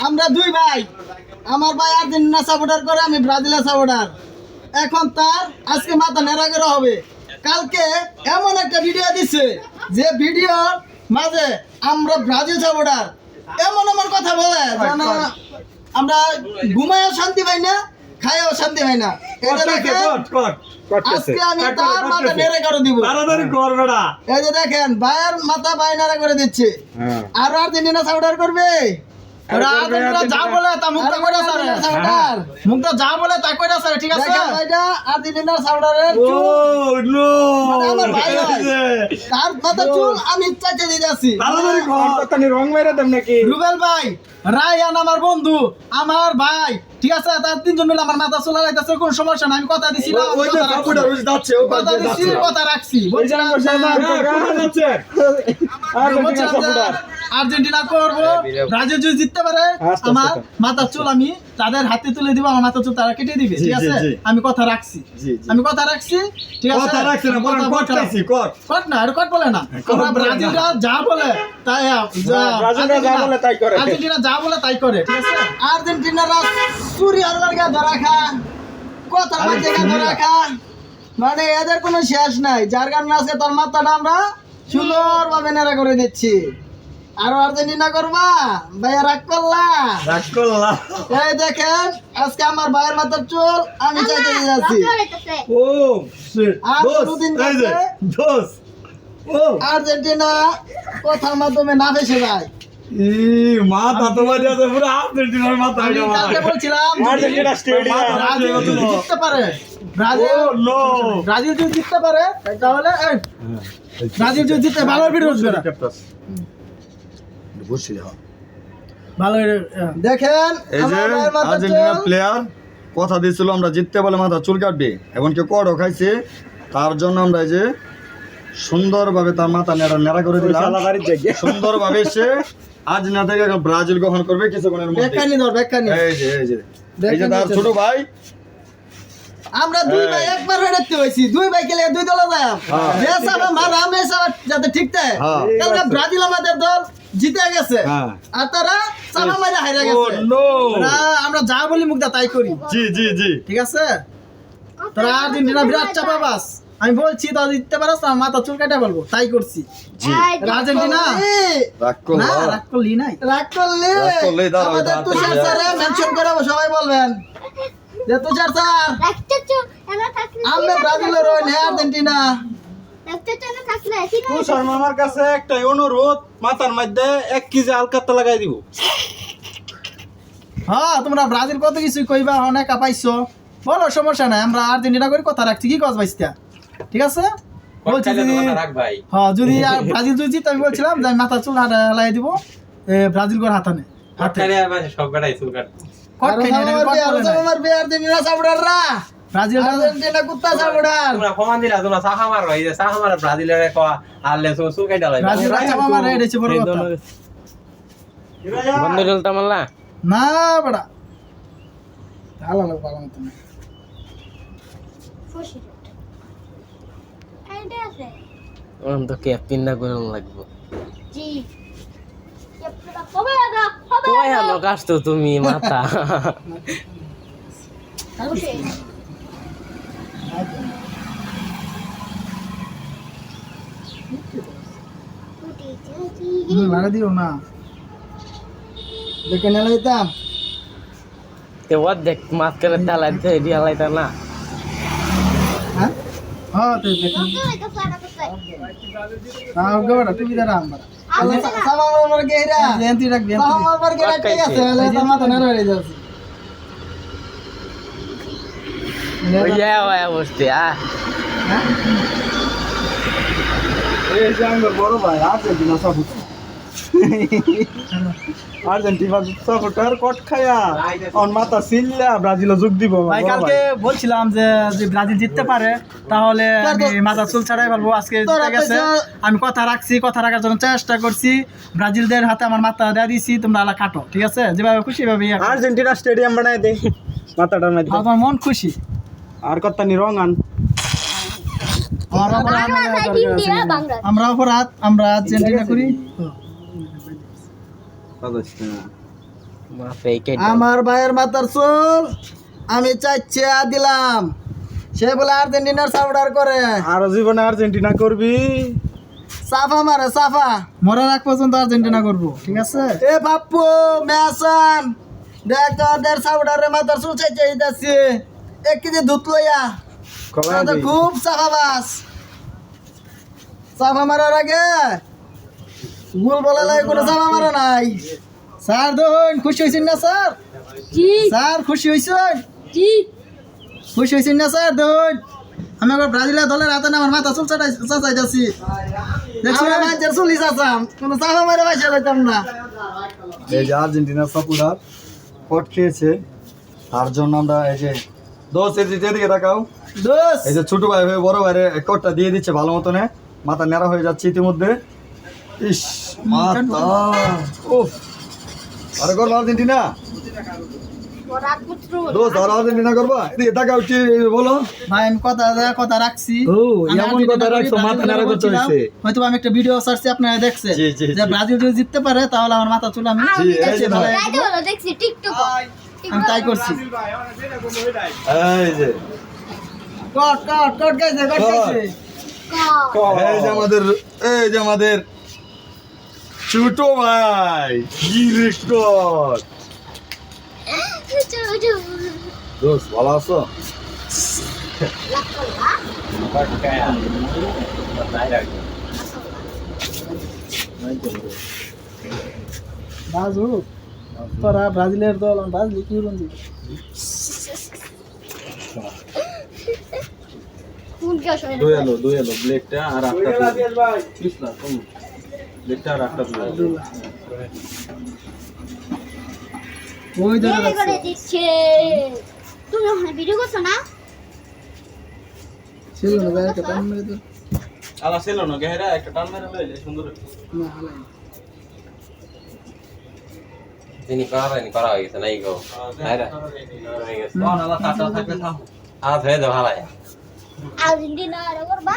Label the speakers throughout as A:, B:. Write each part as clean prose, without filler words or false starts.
A: আমরা দুই ভাই, আমার ভাই আর্জেন্টিনা সাপোর্টার করে, আমি ব্রাজিলের সাপোর্টার। এখন তার আজকে মাথা নেড়া করা হবে। কালকে এমন একটা ভিডিও দিচ্ছে যে ভিডিওর মাঝে আমরা ব্রাজিল সাপোর্টার এমন আমার কথা বলে যেন আমরা ঘুমায়ও শান্তি পাই না, খাইও শান্তি পাই না। এটা দেখেন আজকে আমি তার মাথা নেড়ে করে দিব। এই যে দেখেন ভাইয়ের মাথা ভাই নেড়া করে দিচ্ছে। আর আর্জেন্টিনা সাপোর্টার করবে, যা বলে তা মুখটা কইরা সারে সাপোর্টার, মুখটা যা বলে তা কইরা সারে। ঠিক আছে, ভাইটা আর্জেন্টিনার সাপোর্টারের আমার ভাই তার মাথা চুল আমি চাইতে দিয়ে যাচ্ছি।
B: রং মেরে দেব নাকি?
A: রুবেল ভাই, রায়ান আমার বন্ধু, আমার ভাই, ঠিক আছে। তার তিনজন মিলে আমার মাথা চুল লাগাইতেছে, কোনো সমস্যা নাই। আমি কথা দিছি না, কথা রাখছি। আর্জেন্টিনা করবো, ব্রাজিল যদি জিততে পারে আমার মাথা চুল আমি তাদের হাতে তুলে দিব, আমার মাথা চুল তারা কেটে দিবে। ঠিক আছে, আমি কথা রাখছি, আমি কথা রাখছি। ঠিক আছে, কট না, এটা কট বলে না। আমরা ব্রাজিলরা যা বলে তাই, আর্জেন্টিনা যা বলে তাই করে। ঠিক আছে, আর্জেন্টিনারা চুরি হারবার গা ধরা খা, কথা মাঝে গা ধরা খা, মানে এদের কোনো শেষ নাই। যার কারণে আজকে তোর মাথাটা আমরা সুন্দর ভাবে নেড়া করে দিচ্ছি। আরো আর্জেন্টিনা করবা ভাইয়া, রাগ করলা। এই দেখেন আজকে আমার ভাইয়ের মাথার চুল আমি চাইতে যাচ্ছি। আর্জেন্টিনা কথার মাধ্যমে না ফেসে যায়। ব্রাজিল যদি জিততে পারে তাহলে ব্রাজিল যদি জিততে ভালো ভিডিও দেখেন
C: আর্জেন্টিনা প্লেয়ার কথা দিয়েছিল আমরা জিততে বলে মাথা চুল কাটবে, এমনকি কড়ও খাইছে। তার জন্য আমরা এই যে সুন্দরভাবে তার মাথা নেড়া করে দিলাম। সুন্দরভাবে সে আজ না থেকে ব্রাজিল গ্রহণ করবে কিছুক্ষণের মধ্যে। এই যে তার ছোট ভাই,
A: আমরা দুই ভাই একবার হইতে হইছি, দুই ভাই খেলে দুই দলে যায়। যে সাবা মারা আমি সাবা যাতে ঠিক থাকে। কালকে ব্রাজিল আমাদের দল জিতে গেছে আর তারা সাবা মারা হারিয়ে গেছে। আমরা যা বলি মুখটা তাই করি।
C: জি
A: ঠিক আছে, তারা আর্জেন্টিনা বিরাট চাপাবাস। আমি বলছি তো জিততে পারছ না, মাথা চুল কাটা বলবো, তাই করছি। আর্জেন্টিনা রাগ করলি নাই, রাগ করলে আমাদের তুষার স্যারে মেনশন করে সবাই বলবেন যে তুষার স্যার আমরা ব্রাজিলের রই না আর্জেন্টিনা।
B: তুষার মামার কাছে একটাই অনুরোধ, মাথার মধ্যে 1 কেজি আলকাত্তা লাগাই দিব।
A: হ্যাঁ, তোমরা ব্রাজিল কত কিছু কইবা, অনেক পাইছো, বলো সমস্যা নাই। আমরা আর্জেন্টিনা করে কথা রাখছি, কি কস ভাইস্তা? ঠিক আছে, বলছি যদি হ্যাঁ যদি ব্রাজিল যদি জিতে, আমি বলছিলাম যে আমি মাথা চুল হালাই দিব ব্রাজিল করে হাতানে ব্রাজিল আর্জেন্টিনা কুত্তা সাপোর্টার।
D: তোমরা ফমান দিলা, তোমরা সাহা মারো, এই যে সাহা মারো ব্রাজিলের কো আলে চুল কাটা লাই।
A: ব্রাজিল চাপা মারে, এটাই বড় কথা।
D: বন্ধ চলতা মারলা
A: না বড়া ভালো লাগে, ভালো মত না খুশি আইডা আছে।
D: ওরম তো ক্যাপ্টেন না কোন লাগবে।
E: জি ক্যাপ্টেন হবে না, হবে
D: ওই আলো কাটতো তুমি মাথা।
A: লাগা দিও না, দেখে নেলাইতাম
D: তে ওয়াদ দেখ মাত করে তালাইতে দিয়ালাইতা না।
A: হ্যাঁ হ্যাঁ তো দেখেন তাও গড়া তুমি দাঁড়া আমরা সামা মার গেরা জয়ন্তী রাখ জয়ন্তী সামা মার গেরা ঠিক আছে, হলে সামা তো না রয়ে যাচ্ছে।
D: ওয়া ওয়া বসতে
B: এই যে আমার বড় ভাই আর্জেন্টিনা সাপোর্টার, আর্জেন্টিনা সাপোর্টার কট খায়া ওর মাথা সিল্লা ব্রাজিল যোগ দিব।
A: ভাই কালকে বলছিলাম যে ব্রাজিল জিততে পারে তাহলে আমি মাথা চুল ছাড়াই পারবো। আজকে জিতে গেছে, আমি কথা রাখছি, কথা রাখার জন্য চেষ্টা করছি। ব্রাজিলদের হাতে আমার মাথা দিয়ে দিছি, তোমরা আলা কাটো। ঠিক আছে, যেভাবে খুশি ভাবে
B: আর্জেন্টিনা স্টেডিয়াম বানাই দে মাথাটার মধ্যে,
A: আমার মন খুশি।
B: আর কত নি রং আন
A: আমরা অপরাধ, আমরা আর্জেন্টিনা করি। আমার ভাইয়ের মাথার চুল আমি চাইছে দিলাম, সে বলে আর্জেন্টিনার সাপোর্টার করে।
B: আরো জীবনে আর্জেন্টিনা করবি?
A: সাফা মারে সাফা, মরার আগ পর্যন্ত আর্জেন্টিনা করবো, ঠিক আছে? এ বাপ্পু মেসান দেখ তো ওদের সাপোর্টারের মাথার চুল চাইছে দিতেছি 1 কেজি দুধ লইয়া।
B: কলাই
A: তো খুব সাফা বাস, সাফা মারার আগে ভুল বলা লাগে, কোনো সাফা মারা নাই। স্যার দেখুন খুশি হয়েছেন না স্যার?
E: জি
A: স্যার খুশি হয়েছেন?
E: জি
A: খুশি হয়েছেন না স্যার? দেখুন আমি আবার ব্রাজিলের দলের হাতে না আমার মাথা চুল চাচাইতেছি, দেখছি না মানুষের চুলি চাচাম, কোনো সাফা মারে পয়সা লইতাম না।
C: এই যে আর্জেন্টিনার সাপোর্টার কট খেয়েছে, তার জন্য আমরা এই যে দোস্ত এদিকে তাকাও,
A: দোষ
C: এই যে ছোট ভাই হয়ে বড় ভাইরে কটটা দিয়ে দিচ্ছে ভালো মতনে, মাথা নেড়া হয়ে যাচ্ছে ইতিমধ্যে। ইস মাথা উফ, আরে করবো আর্জেন্টিনা
E: রাত পুত্র
C: দোস্ত, আর আর্জেন্টিনা করবা? এদিকে তাকাও, কি বলো?
A: ভাই আমি কথা রাখছি।
B: ও,
A: আমি
B: এমন
A: আর্জেন্টিনা
B: কথা
A: করি,
B: রাখছো, মাথা
A: ব্রাজিল
B: নেড়া করতে
A: বলছিলাম।
B: হয়েছে।
A: হয়তো আমি একটা ভিডিও সার্চে আপনারা দেখছে
C: জি, জি,
A: যে
C: জি।
A: ব্রাজিল যদি জিততে পারে তাহলে আমার মাথা চুল আমি
C: জি, এই যে ভাই।
E: তাই তো হলো দেখছি টিকটক
A: আমি তাই করছি।
C: এই যে
A: কট গাইছে
C: এই যে আমাদের ছোট ভাই, কি রেকর্ড। দোস্ত ভালো আছো?
A: বাজু তোরা ব্রাজিলের দল, আমি ব্রাজিল কি রঞ্জি
E: কোন কে আসলে
B: দুয়ালো ব্লেডটা আর একটা পিছলা কম ব্লেডটা আর একটা
A: ওই ধরে
E: এই করে দিচ্ছে। তুমি ওখানে ভিডিও করছো না?
A: ছিল না ভাই, একটা টান মেরে দে।
B: আলা ছিল না গেহরা একটা টান মেরে লইলে সুন্দর।
A: না হালাই
D: তিনি করা হয়ে গেছে নাই গো আরে
B: কোন আলা কাটা থাকবে থাম।
D: আজ হয়ে যাবে ভালাই
E: আর্জেন্টিনা আর করবা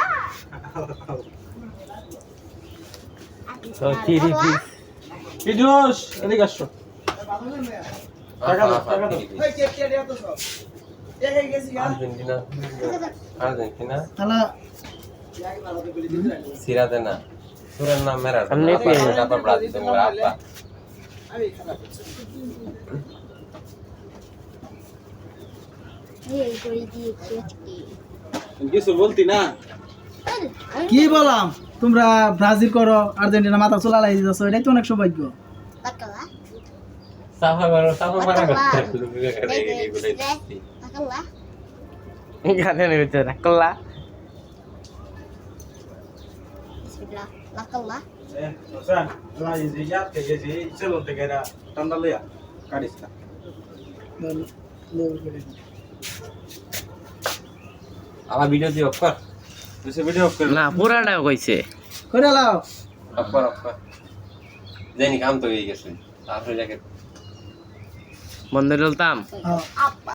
D: তো কি
B: ভিডিওস এদিকে আসো।
D: আর্জেন্টিনা আর্জেন্টিনা
A: তাহলে
D: সিরাজে না সুরের নাম মেরা তারপর ব্রাজিল তোমরা আপা
E: এই করে দিয়েছে আজকে।
B: কিছু বলতি না?
A: কি বললাম, তোমরা ব্রাজিল করো আর্জেন্টিনা মাথা চুলা লাগিয়ে দিতেছো, এটাই তো অনেক সৌভাগ্য।
E: লাকালা
D: সাফা মারা
E: লাকালা
D: করতে
E: লাকালা
D: গানে নেবে রাখলা
E: বিসমিল্লাহ লাকালা
B: Hasan, lah ini ya, kayak jadi celur tegara tanda ya, kadis lah.
D: আমার ভিডিও দি অফ কর
B: Bisa video off
F: না পুরাটা কইছে
A: করে লাও
D: অফ কর জানি কাম তো হয়ে গেছে তারপরে যাকে
F: বন্ধ ডলতাম
A: হ্যাঁ।
E: apa